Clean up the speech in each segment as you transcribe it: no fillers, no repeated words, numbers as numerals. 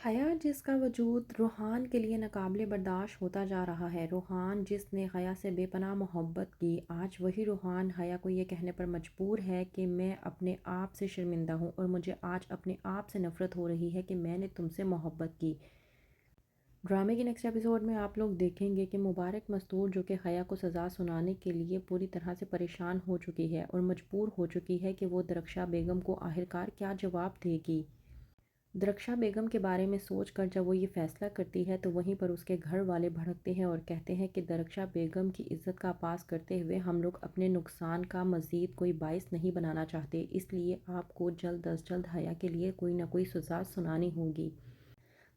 حیا جس کا وجود روحان کے لیے ناقابل برداشت ہوتا جا رہا ہے، روحان جس نے حیا سے بے پناہ محبت کی، آج وہی روحان حیا کو یہ کہنے پر مجبور ہے کہ میں اپنے آپ سے شرمندہ ہوں اور مجھے آج اپنے آپ سے نفرت ہو رہی ہے کہ میں نے تم سے محبت کی۔ ڈرامے کے نیکسٹ ایپیسوڈ میں آپ لوگ دیکھیں گے کہ مبارک مستور جو کہ حیا کو سزا سنانے کے لیے پوری طرح سے پریشان ہو چکی ہے اور مجبور ہو چکی ہے کہ وہ درخشا بیگم کو آخرکار کیا جواب دے گی۔ درخشا بیگم کے بارے میں سوچ کر جب وہ یہ فیصلہ کرتی ہے تو وہیں پر اس کے گھر والے بھڑکتے ہیں اور کہتے ہیں کہ درخشا بیگم کی عزت کا پاس کرتے ہوئے ہم لوگ اپنے نقصان کا مزید کوئی باعث نہیں بنانا چاہتے، اس لیے آپ کو جلد از جلد حیا کے لیے کوئی نہ کوئی سزا سنانی ہوگی۔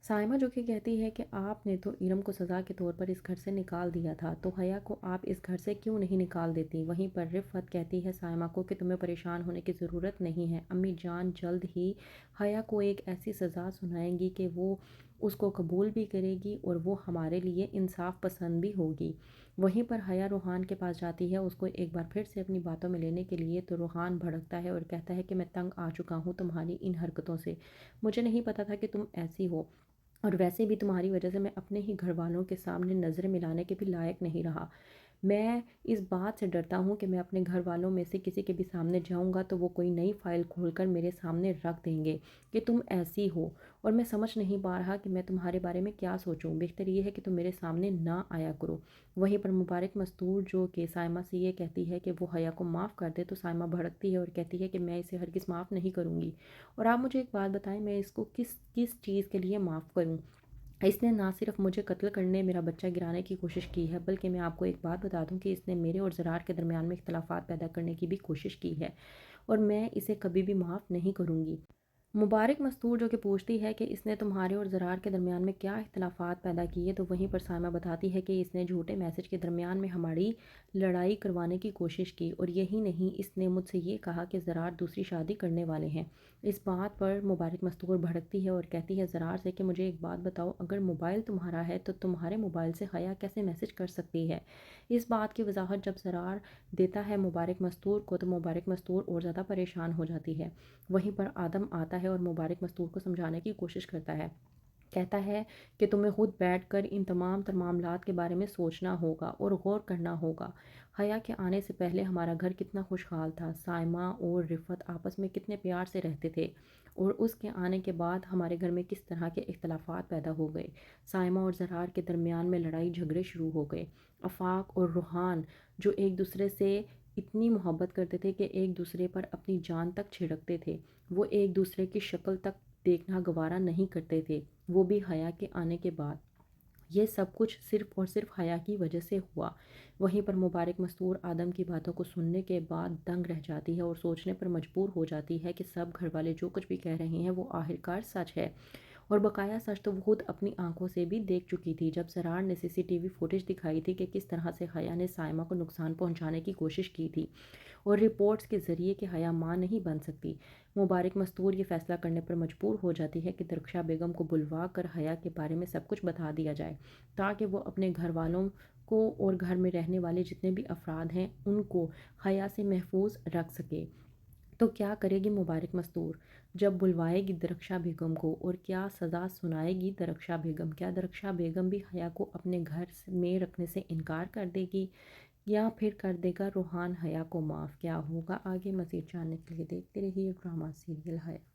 سائمہ جو کہ کہتی ہے کہ آپ نے تو ارم کو سزا کے طور پر اس گھر سے نکال دیا تھا، تو حیا کو آپ اس گھر سے کیوں نہیں نکال دیتی؟ وہیں پر رفعت کہتی ہے سائمہ کو کہ تمہیں پریشان ہونے کی ضرورت نہیں ہے، امی جان جلد ہی حیا کو ایک ایسی سزا سنائیں گی کہ وہ اس کو قبول بھی کرے گی اور وہ ہمارے لیے انصاف پسند بھی ہوگی۔ وہیں پر حیا روحان کے پاس جاتی ہے اس کو ایک بار پھر سے اپنی باتوں میں لینے کے لیے، تو روحان بھڑکتا ہے اور کہتا ہے کہ میں تنگ آ چکا ہوں تمہاری ان حرکتوں سے، مجھے نہیں پتا تھا کہ تم ایسی ہو، اور ویسے بھی تمہاری وجہ سے میں اپنے ہی گھر والوں کے سامنے نظریں ملانے کے بھی لائق نہیں رہا۔ میں اس بات سے ڈرتا ہوں کہ میں اپنے گھر والوں میں سے کسی کے بھی سامنے جاؤں گا تو وہ کوئی نئی فائل کھول کر میرے سامنے رکھ دیں گے کہ تم ایسی ہو، اور میں سمجھ نہیں پا رہا کہ میں تمہارے بارے میں کیا سوچوں، بہتر یہ ہے کہ تم میرے سامنے نہ آیا کرو۔ وہیں پر مبارک مستور جو کہ سائمہ سے یہ کہتی ہے کہ وہ حیا کو معاف کر دے، تو سائمہ بھڑکتی ہے اور کہتی ہے کہ میں اسے ہرگز معاف نہیں کروں گی، اور آپ مجھے ایک بات بتائیں میں اس کو کس کس چیز کے لیے معاف کروں؟ اس نے نہ صرف مجھے قتل کرنے میرا بچہ گرانے کی کوشش کی ہے، بلکہ میں آپ کو ایک بات بتا دوں کہ اس نے میرے اور زرار کے درمیان میں اختلافات پیدا کرنے کی بھی کوشش کی ہے، اور میں اسے کبھی بھی معاف نہیں کروں گی۔ مبارک مستور جو کہ پوچھتی ہے کہ اس نے تمہارے اور زرار کے درمیان میں کیا اختلافات پیدا کیے، تو وہیں پر سائمہ بتاتی ہے کہ اس نے جھوٹے میسج کے درمیان میں ہماری لڑائی کروانے کی کوشش کی، اور یہی نہیں اس نے مجھ سے یہ کہا کہ زرار دوسری شادی کرنے والے ہیں۔ اس بات پر مبارک مستور بھڑکتی ہے اور کہتی ہے زرار سے کہ مجھے ایک بات بتاؤ، اگر موبائل تمہارا ہے تو تمہارے موبائل سے حیا کیسے میسج کر سکتی ہے؟ اس بات کی وضاحت جب زرار دیتا ہے مبارک مستور کو تو مبارک مستور اور زیادہ پریشان ہو جاتی ہے۔ وہیں پر آدم آتا ہے اور مبارک مستور کو سمجھانے کی کوشش کرتا ہے، کہتا ہے کہ تمہیں خود بیٹھ کر ان تمام تر معاملات کے بارے میں سوچنا ہوگا اور غور کرنا ہوگا۔ حیا کے آنے سے پہلے ہمارا گھر کتنا خوشحال تھا، سائمہ اور رفعت آپس میں کتنے پیار سے رہتے تھے، اور اس کے آنے کے بعد ہمارے گھر میں کس طرح کے اختلافات پیدا ہو گئے، سائمہ اور زرار کے درمیان میں لڑائی جھگڑے شروع ہو گئے، آفاق اور روحان جو ایک دوسرے سے اتنی محبت کرتے تھے کہ ایک دوسرے پر اپنی جان تک چھڑکتے تھے، وہ ایک دوسرے کی شکل تک دیکھنا گوارا نہیں کرتے تھے، وہ بھی حیا کے آنے کے بعد۔ یہ سب کچھ صرف اور صرف حیا کی وجہ سے ہوا۔ وہیں پر مبارک مستور آدم کی باتوں کو سننے کے بعد دنگ رہ جاتی ہے اور سوچنے پر مجبور ہو جاتی ہے کہ سب گھر والے جو کچھ بھی کہہ رہے ہیں وہ آخرکار سچ ہے، اور بقایا سچ تو وہ خود اپنی آنکھوں سے بھی دیکھ چکی تھی جب زرار نے CCTV فوٹیج دکھائی تھی کہ کس طرح سے حیا نے سائمہ کو نقصان پہنچانے کی کوشش کی تھی، اور رپورٹس کے ذریعے کہ حیا ماں نہیں بن سکتی۔ مبارک مستور یہ فیصلہ کرنے پر مجبور ہو جاتی ہے کہ درخشا بیگم کو بلوا کر حیا کے بارے میں سب کچھ بتا دیا جائے، تاکہ وہ اپنے گھر والوں کو اور گھر میں رہنے والے جتنے بھی افراد ہیں ان کو حیا سے محفوظ رکھ سکے۔ تو کیا کرے گی مبارک مستور؟ جب بلوائے گی درخشا بیگم کو اور کیا سزا سنائے گی درخشا بیگم؟ کیا درخشا بیگم بھی حیا کو اپنے گھر میں رکھنے سے انکار کر دے گی، یا پھر کر دے گا روحان حیا کو معاف؟ کیا ہوگا آگے؟ مزید جاننے کے لیے دیکھتے رہیے ڈرامہ سیریل حیا۔